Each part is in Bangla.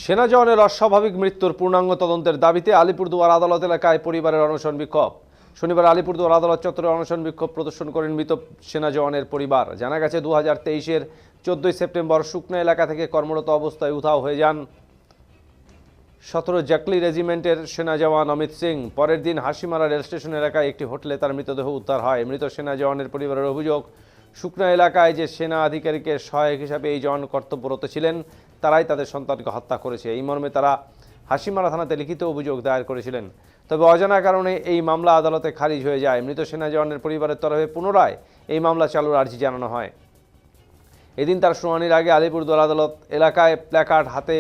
সেনা জওয়ানের অস্বাভাবিক মৃত্যুর পূর্ণাঙ্গ তদন্তের দাবিতে আলিপুরদুয়ার আদালত এলাকায় পরিবারের অনশন বিক্ষোভ। শনিবার আলিপুরদুয়ার আদালত চত্বরে অনশন বিক্ষোভ প্রদর্শন করেন মৃত সেনা জওয়ানের পরিবার। জানা গেছে 2023-এর 14 সেপ্টেম্বর শুকনা এলাকা থেকে কর্মরত অবস্থায় উধাও হয়ে যান 17 জাকলি রেজিমেন্টের সেনা জওয়ান অমিত সিং। পরের দিন হাসিমারা রেল স্টেশন এলাকায় একটি হোটেলে তার মৃতদেহ উদ্ধার হয়। মৃত সেনা জওয়ানের পরিবারের অভিযোগ, শুকনা এলাকায় যে সেনা আধিকারিকের সহায়ক হিসাবে এই জওয়ান কর্তব্যরত ছিলেন তারাই তাদের সন্তানকে হত্যা করেছে। এই মর্মে তারা হাসিমারা থানাতে লিখিত অভিযোগ দায়ের করেছিলেন। তবে অজানা কারণে এই মামলা আদালতে খারিজ হয়ে যায়। মৃত সেনা জওয়ানের পরিবারের তরফে পুনরায় এই মামলা চালুর আর্জি জানানো হয়। এদিন তার শুনানির আগে আলিপুরদুয়ার আদালত এলাকায় প্ল্যাকার্ড হাতে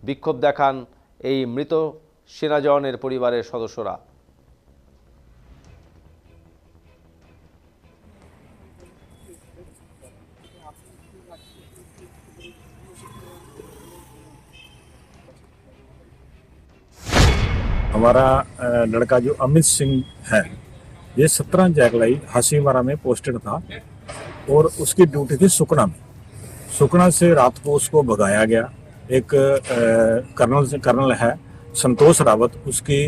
বিক্ষোভ দেখান এই মৃত সেনা জওয়ানের পরিবারের সদস্যরা। हमारा लड़का जो अमित सिंह है, ये 17 जैकलाई हासीमारा में पोस्टेड था और उसकी ड्यूटी थी सुकना में। सुकना से रात को उसको भगाया गया। एक कर्नल है संतोष रावत, उसकी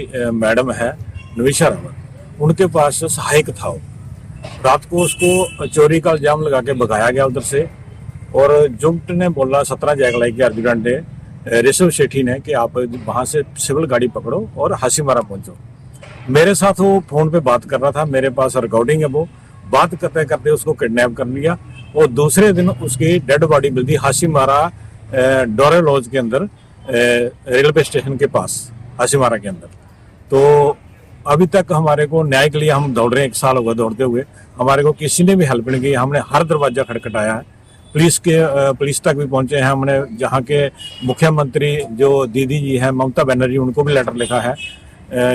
मैडम है नविशा रावत, उनके पास सहायक था वो। रात को उसको चोरी का इल्जाम लगा के भगाया गया उधर से। और जुम्ट ने बोला 17 जैकलाई के अर्जुन ने ऋषभ शेट्टी ने कि आप वहां से सिविल गाड़ी पकड़ो और हासीमारा पहुंचो। मेरे साथ वो फोन पे बात कर रहा था, मेरे पास रिकॉर्डिंग है। वो बात करते करते उसको किडनैप कर लिया और दूसरे दिन उसकी डेड बॉडी मिलती हासीमारा डोरे लॉज के अंदर, रेलवे स्टेशन के पास हासीमारा के अंदर। तो अभी तक हमारे को न्याय के लिए हम दौड़ रहे हैं, 1 साल हो गया दौड़ते हुए। हमारे को किसी ने भी हेल्प नहीं की। हमने हर दरवाजा खटखटाया है, पुलिस तक भी पहुंचे हैं। हमने जहां के मुख्यमंत्री जो दीदी जी हैं ममता बनर्जी, उनको भी लेटर लिखा है।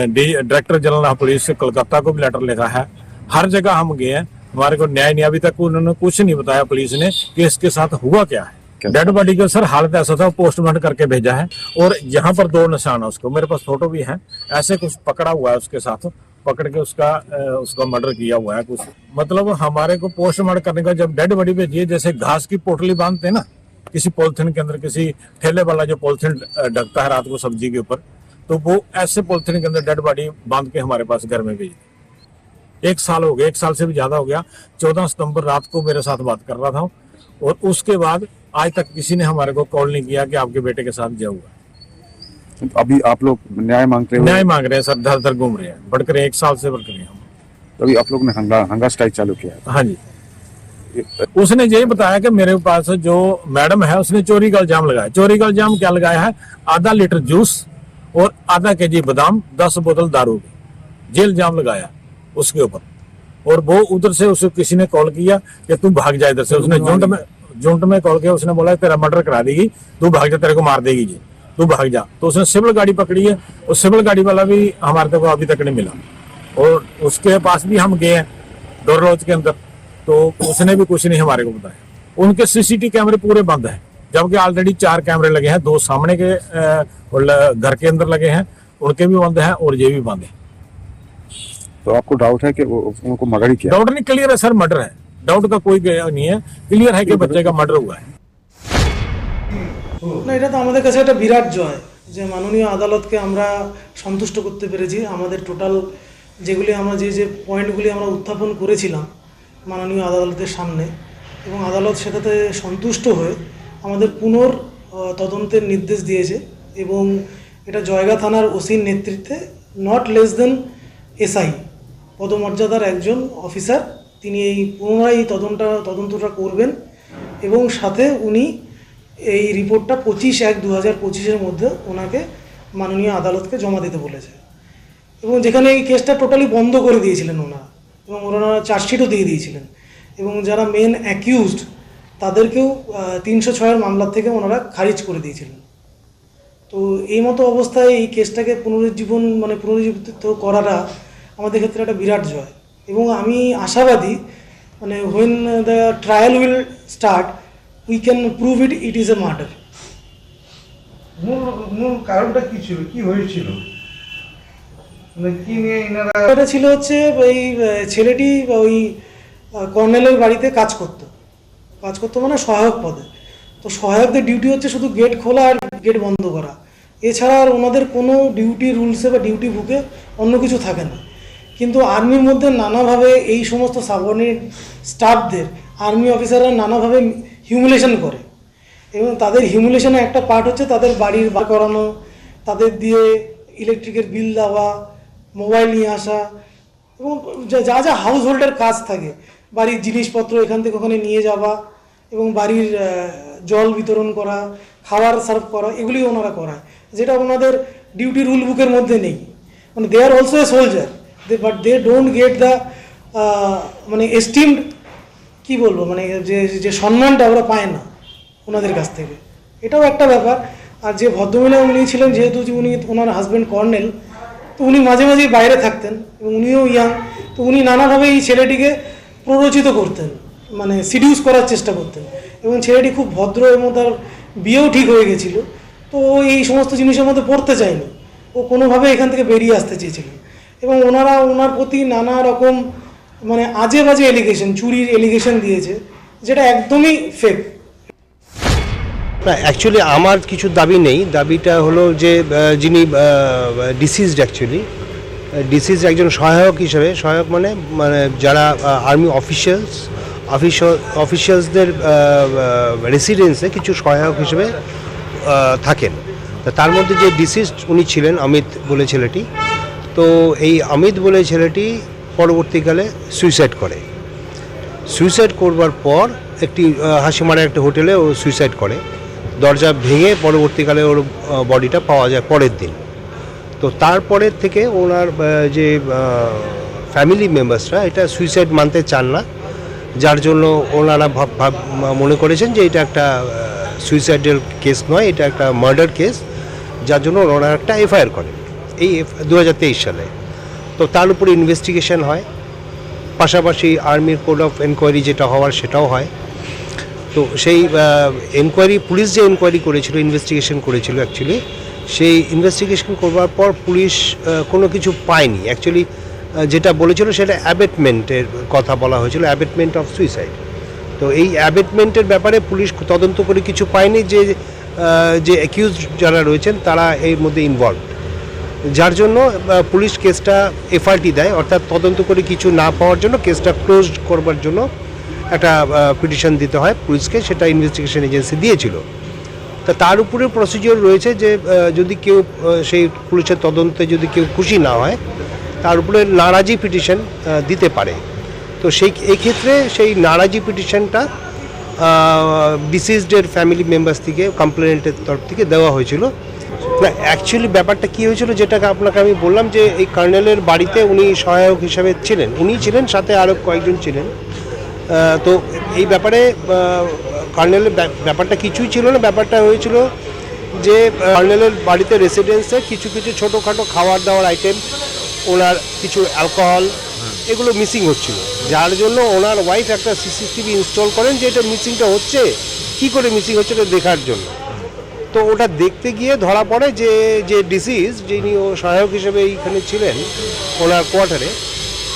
Director general of police Kolkata को भी लेटर लिखा है। हर जगह हम गए हैं, हमारे को न्याय नहीं। अभी तक उन्होंने कुछ नहीं बताया पुलिस ने कि इसके साथ हुआ क्या है। डेड बॉडी का सर हालत ऐसा था, पोस्टमार्टम करके भेजा है और यहाँ पर 2 निशान है उसको, मेरे पास फोटो भी है। ऐसे कुछ पकड़ा हुआ है उसके साथ, पकड़ के उसका मर्डर किया हुआ है कुछ। मतलब हमारे को पोस्टमार्टम करने का जब डेड बॉडी पे दिए, जैसे घास की पोटली बांधते हैं ना किसी पॉलिथीन के अंदर, किसी ठेले वाला जो पॉलिथीन ढकता है रात को सब्जी के ऊपर, तो वो ऐसे पॉलिथीन के अंदर डेड बॉडी बांध के हमारे पास घर में भेज दी। 1 साल हो गया, 1 साल से भी ज्यादा हो गया। 14 सितंबर रात को मेरे साथ बात कर रहा था और उसके बाद आज तक किसी ने हमारे को कॉल नहीं किया कि आपके बेटे के साथ क्या हुआ। अभी आप लोग न्याय मांगते हैं? न्याय मांग रहे हैं सर, धर धर घूम रहे हैं, बढ़कर 1 साल से बढ़कर हम। तो अभी आप लोग ने हंगा स्ट्राइक चालू किया है? हाँ जी। उसने यही बताया कि मेरे पास जो मैडम है उसने चोरी का इल्जाम लगाया। चोरी का इल्जाम क्या लगाया है? आधा लीटर जूस और आधा केजी बादाम, 10 बोतल दारू की, ये इल्जाम लगाया उसके ऊपर। और वो उधर से उसे किसी ने कॉल किया कि तू भाग जा इधर से। उसने झुंड में कॉल किया, उसने बोला तेरा मर्डर करा देगी, तू भाग जा, तेरे को मार देगी जी, तू भाग जा। तो उसने सिविल गाड़ी पकड़ी है, और सिविल गाड़ी वाला भी हमारे तक अभी तक नहीं मिला। और उसके पास भी हम गए हैं डोर लॉज के अंदर, तो उसने भी कुछ नहीं हमारे को बताया। उनके सीसीटीवी कैमरे पूरे बंद है, जबकि ऑलरेडी 4 कैमरे लगे हैं, 2 सामने के घर के अंदर लगे हैं, उनके भी बंद हैं और ये भी बंद है। तो आपको डाउट है कि उनको मर्डर ही किया? डाउट नहीं, क्लियर है सर, मर्डर है। डाउट का कोई नहीं है, क्लियर है कि बच्चे का मर्डर हुआ है। না, এটা তো আমাদের কাছে একটা বিরাট জয় যে মাননীয় আদালতকে আমরা সন্তুষ্ট করতে পেরেছি। আমাদের টোটাল যেগুলি আমরা যে পয়েন্টগুলি আমরা উত্থাপন করেছিলাম মাননীয় আদালতের সামনে, এবং আদালত সেটাতে সন্তুষ্ট হয়ে আমাদের তদন্তের নির্দেশ দিয়েছে। এবং এটা জয়গা থানার ওসির নেতৃত্বে নট লেস দেন এসআই পদমর্যাদার একজন অফিসার, তিনি এই পুনরায় এই তদন্তটা করবেন এবং সাথে উনি এই রিপোর্টটা 25/1/2025-এর মধ্যে ওনাকে মাননীয় আদালতকে জমা দিতে বলেছে। এবং যেখানে এই কেসটা টোটালি বন্ধ করে দিয়েছিলেন ওনারা, এবং ওনারা চার্জশিটও দিয়ে দিয়েছিলেন, এবং যারা মেন অ্যাকিউজড তাদেরকেও 306-এর মামলার থেকে ওনারা খারিজ করে দিয়েছিলেন। তো এই মতো অবস্থায় এই কেসটাকে পুনরুজ্জীবিত করাটা আমাদের ক্ষেত্রে একটা বিরাট জয়। এবং আমি আশাবাদী when the trial will start we can prove it is a murder. মূল কারণটা কি ছিল, কি হয়েছিল, কি নিয়ে এনারা? এটা ছিল হচ্ছে ওই ছেলেটি ওই কর্নেলের বাড়িতে কাজ করতো মানে সহায়ক পদে। তো সহায়কদের ডিউটি হচ্ছে শুধু গেট খোলা আর গেট বন্ধ করা, এছাড়া আর ওনাদের কোনো ডিউটি রুলসে বা ডিউটি বুকে অন্য কিছু থাকে না। কিন্তু আর্মির মধ্যে নানাভাবে এই সমস্ত সাবঅর্ডিনেট স্টাফদের আর্মি অফিসাররা নানাভাবে হিউমিলেশন করে, এবং তাদের হিউমিলেশনের একটা পার্ট হচ্ছে তাদের বাড়ির বার করানো, তাদের দিয়ে ইলেকট্রিকের বিল দেওয়া, মোবাইল নিয়ে আসা, এবং যা যা হাউস হোল্ডের কাজ থাকে, বাড়ির জিনিসপত্র এখান থেকে ওখানে নিয়ে যাওয়া, এবং বাড়ির জল বিতরণ করা, খাবার সার্ভ করা, এগুলি ওনারা করায়, যেটা ওনাদের ডিউটি রুল বুকের মধ্যে নেই। মানে they are also a soldier, but they don't get the মানে এস্টিমড, কী বলবো, মানে যে সম্মানটা ওরা পায় না ওনাদের কাছ থেকে, এটাও একটা ব্যাপার। আর যে ভদ্রমহিলা উনি ছিলেন, যেহেতু উনি ওনার হাজব্যান্ড কর্নেল, তো উনি মাঝে মাঝেই বাইরে থাকতেন, এবং উনিও ইয়াং, তো উনি নানাভাবে এই ছেলেটিকে প্ররোচিত করতেন, মানে সিডিউস করার চেষ্টা করতেন, এবং ছেলেটি খুব ভদ্র এবং তার বিয়েও ঠিক হয়ে গেছিল। তো ও এই সমস্ত জিনিসের মধ্যে পড়তে চায়নি, ও কোনোভাবে এখান থেকে বেরিয়ে আসতে চেয়েছিলেন, এবং ওনার প্রতি নানা রকম মানে আজে বাজে এলিগেশন, চুরির এলিগেশন দিয়েছে, যেটা একদমই ফেক। না, অ্যাকচুয়ালি আমার কিছু দাবি নেই। দাবিটা হলো যে যিনি ডিসিজড, অ্যাকচুয়ালি ডিসিজড একজন সহায়ক হিসেবে, সহায়ক মানে যারা আর্মি অফিসিয়ালসদের রেসিডেন্সে কিছু সহায়ক হিসেবে থাকেন। তার মধ্যে যে ডিসিজড উনি ছিলেন অমিত বলে ছেলেটি, তো এই অমিত বলে ছেলেটি পরবর্তীকালে সুইসাইড করে। সুইসাইড করবার পর একটি হাসিমারা একটা হোটেলে ও সুইসাইড করে, দরজা ভেঙে পরবর্তীকালে ওর বডিটা পাওয়া যায় পরের দিন। তো তারপরের থেকে ওনার যে ফ্যামিলি মেম্বার্সরা এটা সুইসাইড মানতে চান না, যার জন্য ওনারা মনে করেছেন যে এটা একটা সুইসাইডের কেস নয়, এটা একটা মার্ডার কেস, যার জন্য ওনারা একটা এফআইআর করেন এই 2023 সালে। তো তার উপরে ইনভেস্টিগেশন হয়, পাশাপাশি আর্মির কোড অফ এনকোয়ারি যেটা হওয়ার সেটাও হয়। তো সেই এনকোয়ারি, পুলিশ যে এনকোয়ারি করেছিল, ইনভেস্টিগেশন করেছিল, অ্যাকচুয়ালি সেই ইনভেস্টিগেশন করবার পর পুলিশ কোনো কিছু পায়নি। অ্যাকচুয়ালি যেটা বলেছিল সেটা অ্যাবেটমেন্টের কথা বলা হয়েছিল, অ্যাবেটমেন্ট অফ সুইসাইড। তো এই অ্যাবেটমেন্টের ব্যাপারে পুলিশ তদন্ত করে কিছু পায়নি, যে অ্যাকিউজ যারা রয়েছেন তারা এর মধ্যে ইনভলভ, যার জন্য পুলিশ কেসটা এফআরটি দেয়, অর্থাৎ তদন্ত করে কিছু না পাওয়ার জন্য কেসটা ক্লোজ করবার জন্য একটা পিটিশন দিতে হয় পুলিশকে, সেটা ইনভেস্টিগেশন এজেন্সি দিয়েছিল। তা তার উপরে প্রসিডিওর রয়েছে যে যদি কেউ সেই পুলিশের তদন্তে যদি কেউ খুশি না হয়, তার উপরে নারাজি পিটিশন দিতে পারে। তো এই ক্ষেত্রে সেই নারাজি পিটিশনটা ডিসিজডের ফ্যামিলি মেম্বার্স থেকে, কমপ্লেনেন্টের তরফ থেকে দেওয়া হয়েছিল। অ্যাকচুয়ালি ব্যাপারটা কী হয়েছিল, যেটাকে আপনাকে আমি বললাম যে এই কর্নেলের বাড়িতে উনি সহায়ক হিসাবে ছিলেন, উনি ছিলেন, সাথে আরও কয়েকজন ছিলেন। তো এই ব্যাপারে কর্নেলের ব্যাপারটা কিছুই ছিল না। ব্যাপারটা হয়েছিল যে কর্নেলের বাড়িতে রেসিডেন্সে কিছু ছোটোখাটো খাবার দাওয়ার আইটেম, ওনার কিছু অ্যালকোহল, এগুলো মিসিং হচ্ছিল, যার জন্য ওনার ওয়াইফ একটা সিসিটিভি ইনস্টল করেন যে এটা মিসিংটা হচ্ছে, কী করে মিসিং হচ্ছে এটা দেখার জন্য। তো ওটা দেখতে গিয়ে ধরা পড়ে যে ডিসিজ, যিনি ও সহায়ক হিসেবে এইখানে ছিলেন ওনার কোয়ার্টারে,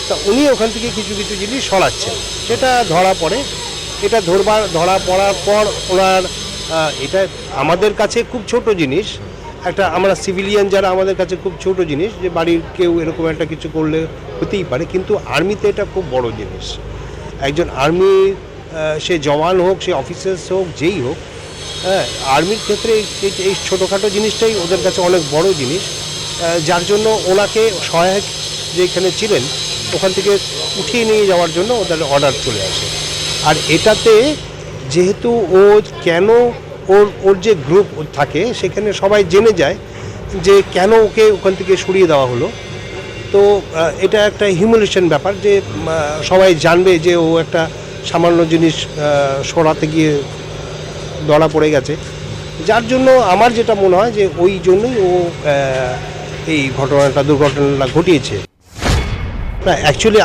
তা উনি ওখান থেকে কিছু জিনিস সরাচ্ছেন, সেটা ধরা পড়ে। এটা ধরা পড়ার পর ওনার, এটা আমাদের কাছে খুব ছোট জিনিস, একটা আমরা সিভিলিয়ান যারা, আমাদের কাছে খুব ছোট জিনিস, যে বাড়ির কেউ এরকম একটা কিছু করলে হতেই পারে, কিন্তু আর্মিতে এটা খুব বড় জিনিস। একজন আর্মি, সে জওয়ান হোক, সে অফিসার্স হোক, যেই হোক, হ্যাঁ, আর্মির ক্ষেত্রে এই ছোটোখাটো জিনিসটাই ওদের কাছে অনেক বড় জিনিস, যার জন্য ওনাকে সহায়ক যেখানে ছিলেন ওখান থেকে উঠিয়ে নিয়ে যাওয়ার জন্য ওদের অর্ডার চলে আসে। আর এটাতে যেহেতু ও কেন ওর যে গ্রুপ থাকে সেখানে সবাই জেনে যায় যে কেন ওকে ওখান থেকে সরিয়ে দেওয়া হলো। তো এটা একটা হিউমিলিয়েশন ব্যাপার, যে সবাই জানবে যে ও একটা সামান্য জিনিস সরাতে গিয়ে ধরা পড়ে গেছে, যার জন্য আমার যেটা মনে হয় যে ওই জন্যই ও এই দুর্ঘটনাটা ঘটিয়েছে। না, অ্যাকচুয়ালি